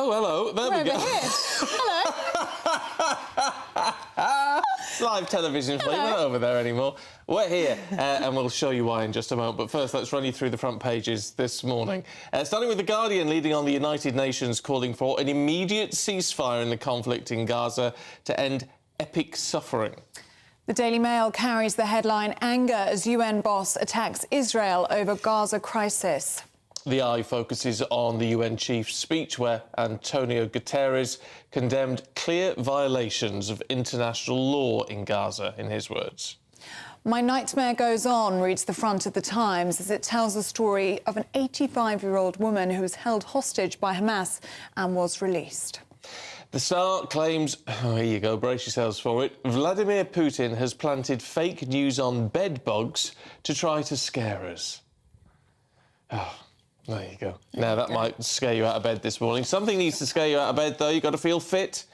Oh, hello. There we go. Hello. It's live television, We're not over there anymore. We're here, and we'll show you why in just a moment. But first, let's run you through the front pages this morning. Starting with The Guardian leading on the United Nations calling for an immediate ceasefire in the conflict in Gaza to end epic suffering. The Daily Mail carries the headline, Anger as UN boss attacks Israel over Gaza crisis. The Eye focuses on the UN chief's speech where Antonio Guterres condemned clear violations of international law in Gaza, in his words. My nightmare goes on, reads the front of the Times, as it tells the story of an 85-year-old woman who was held hostage by Hamas and was released. The Star claims, here you go, brace yourselves for it, Vladimir Putin has planted fake news on bed bugs to try to scare us. Oh, there you go. Now, that might scare you out of bed this morning. Something needs to scare you out of bed, though. You've got to feel fit.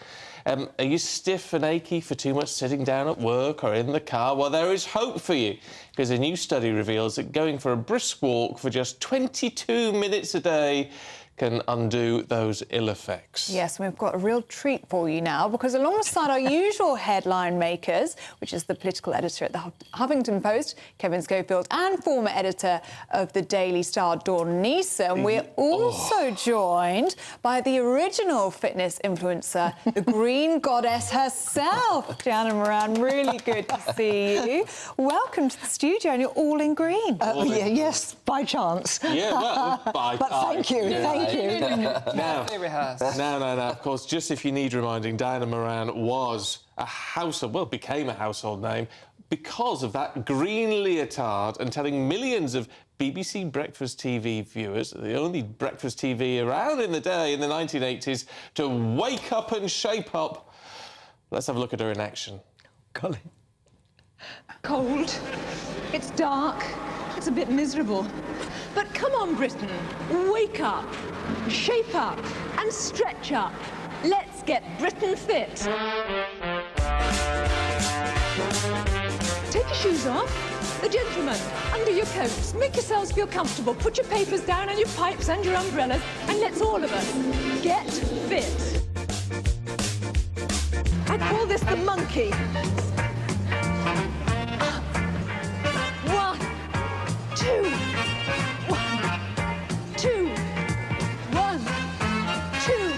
Are you stiff and achy for too much sitting down at work or in the car? Well, there is hope for you, because a new study reveals that going for a brisk walk for just 22 minutes a day can undo those ill effects. Yes, we've got a real treat for you now, because alongside our usual headline makers, which is the political editor at the Huffington Post, Kevin Schofield, and former editor of the Daily Star, Dawn Neeson, we're also joined by the original fitness influencer, the Green Goddess herself, Diana Moran. Really good to see you. Welcome to the studio, and you're all in green. Yes, by chance. Yeah, well, but thank you, thank you. Now, of course, just if you need reminding, Diana Moran was a became a household name because of that green leotard and telling millions of BBC breakfast TV viewers, the only breakfast TV around in the day in the 1980s, to wake up and shape up. Let's have a look at her in action. Golly. Cold, it's dark, it's a bit miserable. But come on, Britain, wake up, shape up and stretch up. Let's get Britain fit. Take your shoes off. The gentlemen, under your coats, make yourselves feel comfortable. Put your papers down and your pipes and your umbrellas, and let's all of us get fit. I call this the monkey. 1, 2. 1, 2. 1, 2.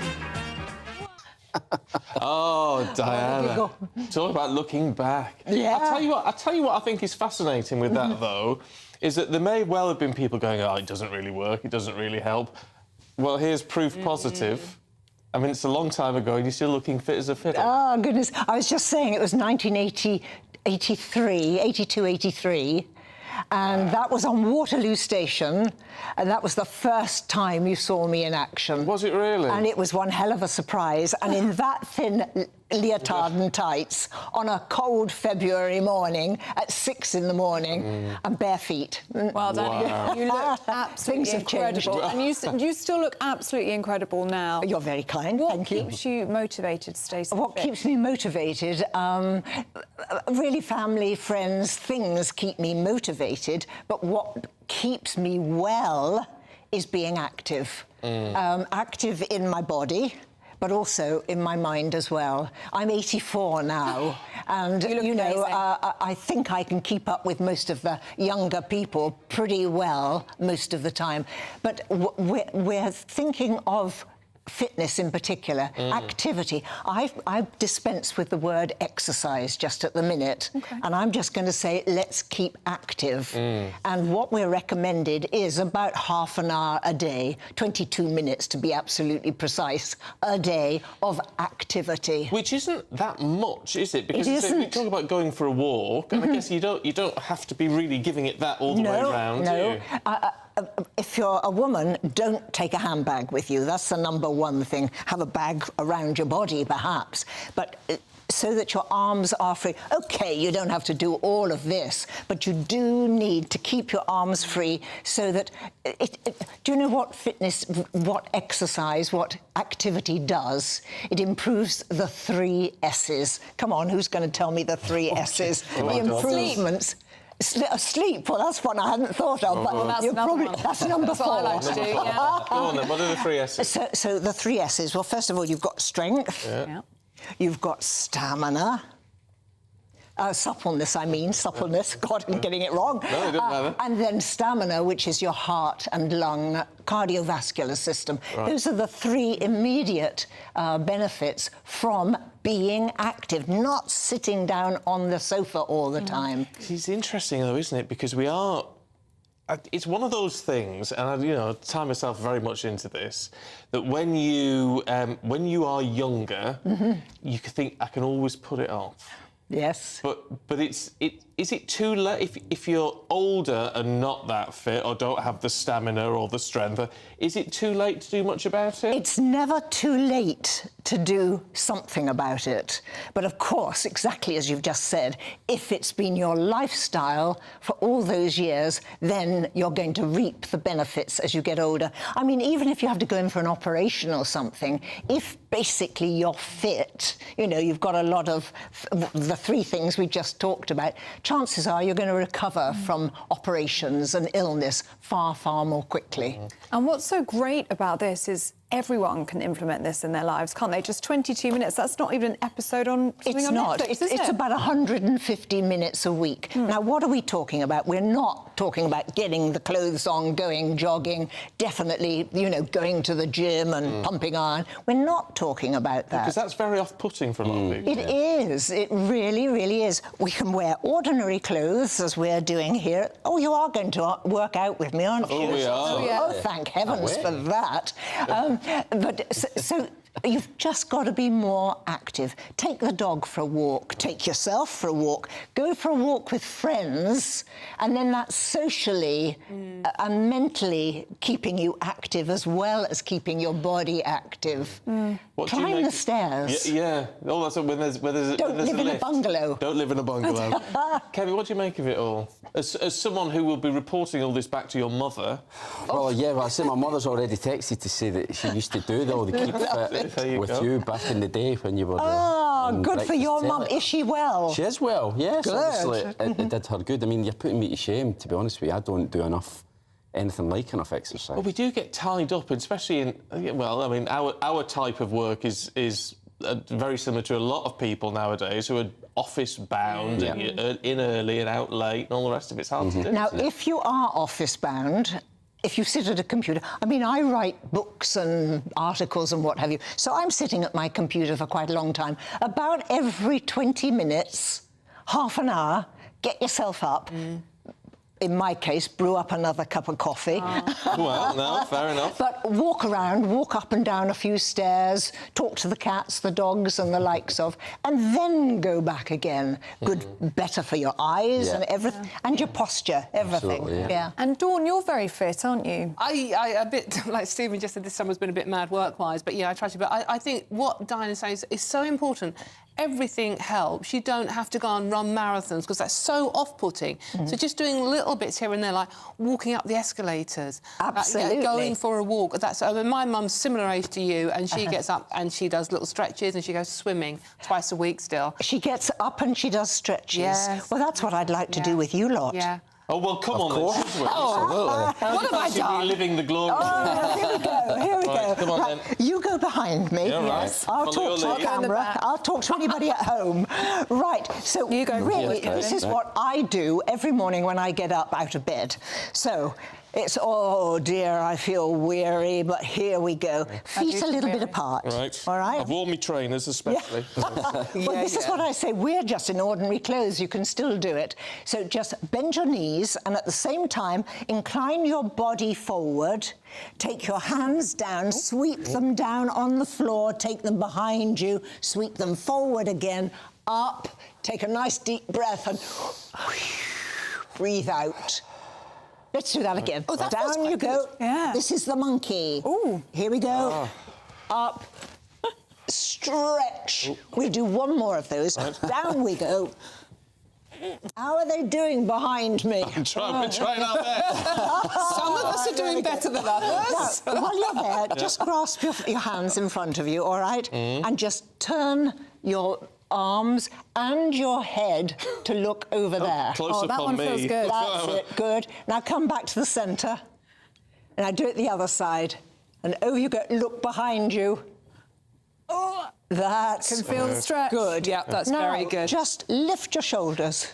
Oh, Diana. Talk about looking back. Yeah. I'll tell you what I think is fascinating with that, though, is that there may well have been people going, oh, it doesn't really work, it doesn't really help. Well, here's proof positive. I mean, it's a long time ago and you're still looking fit as a fiddle. Oh, goodness. I was just saying it was 82, 83. And that was on Waterloo Station, and that was the first time you saw me in action. Was it really? And it was one hell of a surprise. And in that thin leotard and tights, on a cold February morning at 6 in the morning, and bare feet. Well done. Wow. You look absolutely Things have changed. incredible. And you still look absolutely incredible now. You're very kind, thank you. What keeps you motivated to stay so What fit? keeps me motivated? Really, family, friends, things keep me motivated, but what keeps me well is being active. Active in my body, but also in my mind as well. I'm 84 now, and you know, I think I can keep up with most of the younger people pretty well most of the time. But we're thinking of fitness in particular, activity. I dispense with the word exercise just at the minute, and I'm just going to say let's keep active. And what we're recommended is about half an hour a day, 22 minutes to be absolutely precise, a day of activity. Which isn't that much, is it? Because It isn't. we talk about going for a walk, and I guess you don't have to be really giving it that all the way round, do you? If you're a woman, don't take a handbag with you. That's the number one thing. Have a bag around your body, perhaps, but so that your arms are free. OK, you don't have to do all of this, but you do need to keep your arms free so that... do you know what fitness, what exercise, what activity does? It improves the 3 S's. Come on, who's going to tell me the 3 S's? The improvements. Asleep? Well, that's one I hadn't thought of. But that's you're another one. That's number That's 4. what I like to do, yeah. Go on then, what are the 3 S's? So the 3 S's, well, first of all, you've got strength. Yeah. You've got stamina. Suppleness, I mean, suppleness. God, I'm getting it wrong. No, it doesn't matter. And then stamina, which is your heart and lung, cardiovascular system. Right. Those are the 3 immediate benefits from being active, not sitting down on the sofa all the time. It's interesting, though, isn't it? Because we are... It's one of those things, and I tie myself very much into this, that when you are younger, you can think, I can always put it off. Yes. But is it too late if you're older and not that fit or don't have the stamina or the strength? Is it too late to do much about it? It's never too late to do something about it. But of course, exactly as you've just said, if it's been your lifestyle for all those years, then you're going to reap the benefits as you get older. I mean, even if you have to go in for an operation or something, if basically you're fit, you've got a lot of the 3 things we just talked about, chances are you're going to recover from operations and illness far, far more quickly. And what's so great about this is everyone can implement this in their lives, can't they? Just 22 minutes, that's not even an episode on something It's on not. Netflix, It's about 150 minutes a week. Now, what are we talking about? We're not talking about getting the clothes on, going jogging, definitely, going to the gym and pumping iron. We're not talking about that. Because that's very off-putting for a lot of people. It is. It really, really is. We can wear ordinary clothes, as we're doing here. Oh, you are going to work out with me, aren't you? Oh, we are. Oh, yeah. Oh, thank heavens for that. But so you've just got to be more active. Take the dog for a walk. Take yourself for a walk. Go for a walk with friends, and then that's socially and mentally keeping you active as well as keeping your body active. Climb the stairs. Yeah. Oh, that's when there's Don't live in a lift. bungalow. Don't live in a bungalow. Kevin, what do you make of it all? As someone who will be reporting all this back to your mother... Well, yeah, I say my mother's already texted to say that she used to do all the keep fit with you back in the day when you were Oh, good for your mum. Is she well? She is well, yes. Good. Obviously, it did her good. I mean, you're putting me to shame, to be honest with you. I don't do anything like enough exercise. Well, we do get tied up, especially in... Well, I mean, our type of work is very similar to a lot of people nowadays who are office-bound, and you're in early and out late and all the rest of it. It's hard to do. Now, if you are office-bound, if you sit at a computer... I mean, I write books and articles and what have you, so I'm sitting at my computer for quite a long time. About every 20 minutes, half an hour, get yourself up. In my case, brew up another cup of coffee. Well, no, fair enough. But walk around, walk up and down a few stairs, talk to the cats, the dogs and the likes of, and then go back again. Good, better for your eyes and everything, and your posture, everything. Absolutely, yeah. And Dawn, you're very fit, aren't you? I a bit, like Stephen just said, this summer's been a bit mad work-wise, but yeah, I try to. But I think what Diana's saying is so important. Everything helps. You don't have to go and run marathons because that's so off-putting. So just doing little bits here and there, like walking up the escalators, Absolutely. going for a walk. I mean, my mum's similar age to you, and she gets up and she does little stretches, and she goes swimming twice a week still. She gets up and she does stretches. Yes. Well, that's what I'd like to do with you lot. Yeah. Oh, well, come on, then. Absolutely. What have I done? Reliving the glory. Oh, here we go, here we Right, go. come on, Right, then. you go behind me. Yeah, right. Yes. I'll Follow talk to your the lead. camera. I'll talk to anybody at home. Right, so You go really, first, this is what I do every morning when I get up out of bed. So it's, oh dear, I feel weary, but here we go. Feet a little bit apart. Right. All right? I've worn my trainers, especially. Well, this is what I say. We're just in ordinary clothes. You can still do it. So just bend your knees and at the same time, incline your body forward. Take your hands down, sweep them down on the floor, take them behind you, sweep them forward again, up. Take a nice deep breath and breathe out. Let's do that again. Oh, that feels down you quite go. good. Yeah. This is the monkey. Ooh. Here we go. Up. Stretch. We'll do one more of those. Down we go. How are they doing behind me? We're trying out there. Some of us are doing better than others. Now, while you're there, just grasp your hands in front of you, all right? And just turn your arms and your head to look over there. Close Oh, up that on one me. feels good. That's it, good. Now come back to the centre. And I do it the other side. And over you go, look behind you. Oh, that's Can feel the stretch. good. Yeah, that's Now, very good. just lift your shoulders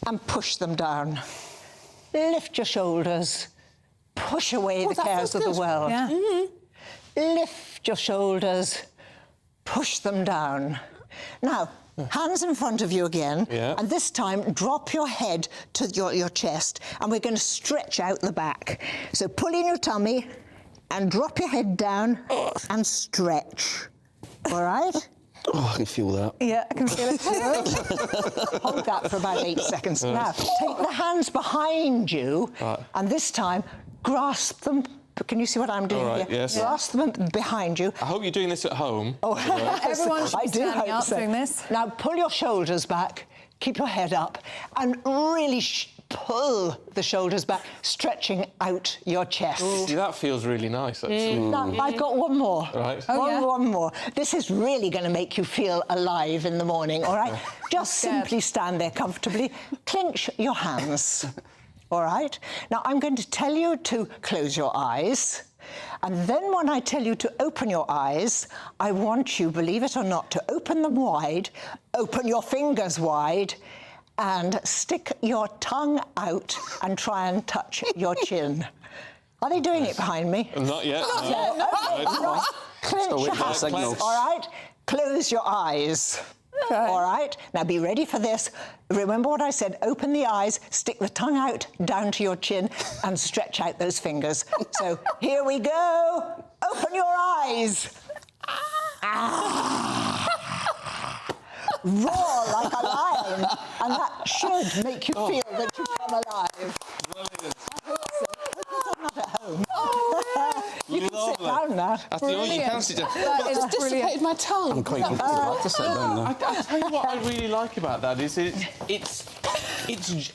and push them down. Lift your shoulders. Push away the that cares of feels the good. world. Yeah. Lift your shoulders. Push them down. Now, hands in front of you again, and this time drop your head to your chest, and we're going to stretch out the back. So pull in your tummy and drop your head down and stretch. All right? Oh, I can feel that. Yeah, I can feel it too. Hold that for about 8 seconds. Now, take the hands behind you, and this time grasp them. Can you see what I'm doing All right, here? yes. Grasp them behind you. I hope you're doing this at home. Oh, Everyone should be standing up doing this. Now pull your shoulders back, keep your head up, and really pull the shoulders back, stretching out your chest. See, that feels really nice, actually. Now, I've got one more. Right. One more. This is really going to make you feel alive in the morning, all right? Just simply stand there comfortably, clench your hands. All right? Now, I'm going to tell you to close your eyes. And then when I tell you to open your eyes, I want you, believe it or not, to open them wide, open your fingers wide, and stick your tongue out and try and touch your chin. Are they doing it behind me? Not yet. No. Right. Clench your hands. signals. All right? Close your eyes. All right, now be ready for this. Remember what I said, open the eyes, stick the tongue out down to your chin and stretch out those fingers. So here we go. Open your eyes. Roar like a lion, and that should make you feel that you've come alive. Brilliant. I'm not at home. You can sit Lovely. down now. That's the only you can sit down. That is brilliant. my tongue. I'm quite comfortable to sit down now. I tell you what I really like about that is it's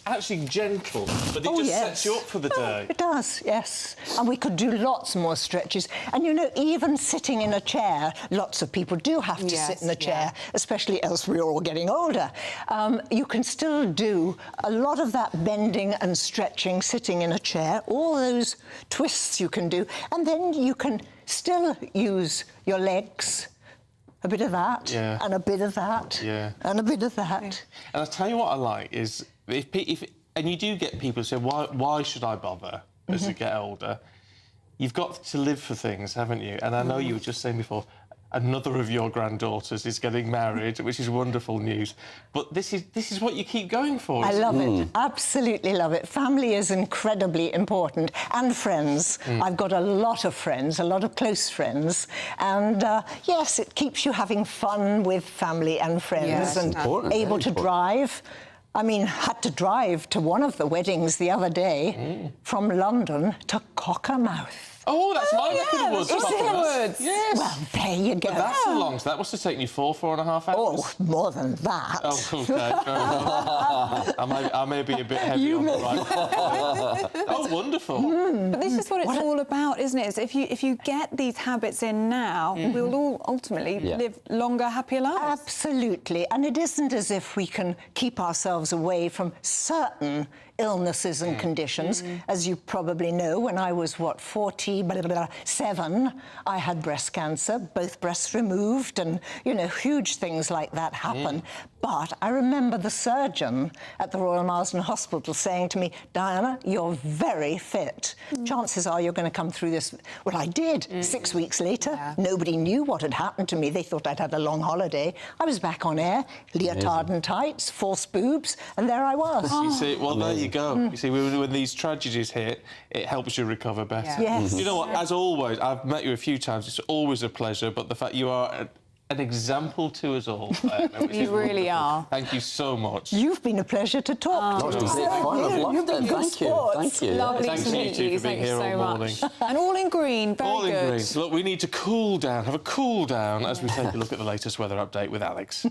actually gentle, but it just sets you up for the day. It does, yes. And we could do lots more stretches. And you know, even sitting in a chair, lots of people do have to sit in the chair, especially as we're all getting older. You can still do a lot of that bending and stretching sitting in a chair, all those twists you can do. And then you can still use your legs. A bit of that, and a bit of that, and a bit of that. And I'll tell you what I like is, and you do get people who say, why should I bother as you get older? You've got to live for things, haven't you? And I know you were just saying before, another of your granddaughters is getting married, which is wonderful news. But this is what you keep going for. I love it. Absolutely love it. Family is incredibly important, and friends. I've got a lot of friends, a lot of close friends, and yes, it keeps you having fun with family and friends, and able to drive. I mean, had to drive to one of the weddings the other day from London to Cockermouth. Oh, that's my neck of the woods. Is it? Yes. Well, there you go. But that's so long, so that must have taken you 4.5 hours. Oh, more than that. Oh, OK. Fair enough. I may be a bit heavy on the right. Oh, wonderful. But this is what it's all about, isn't it? Is if you get these habits in now, we'll all ultimately live longer, happier lives. Absolutely. And it isn't as if we can keep ourselves away from certain illnesses and conditions. As you probably know, when I was, 47, I had breast cancer, both breasts removed, and, you know, huge things like that happen. But I remember the surgeon at the Royal Marsden Hospital saying to me, Diana, you're very fit. Chances are you're going to come through this. Well, I did. 6 weeks later, nobody knew what had happened to me. They thought I'd had a long holiday. I was back on air, leotard and tights, false boobs, and there I was. You see, well, there you go. You see, when these tragedies hit, it helps you recover better. Yes. You know what, as always, I've met you a few times, it's always a pleasure, but the fact you are an example to us all. You really are. Thank you so much. You've been a pleasure to talk to. It's been great fun. I've loved it. Thank you. Thank you. Lovely Thanks to to you meet two you. for being Thank you here so all much. morning. And all in green, very All in good. green. Look, we need to cool down, have a cool down as we take a look at the latest weather update with Alex.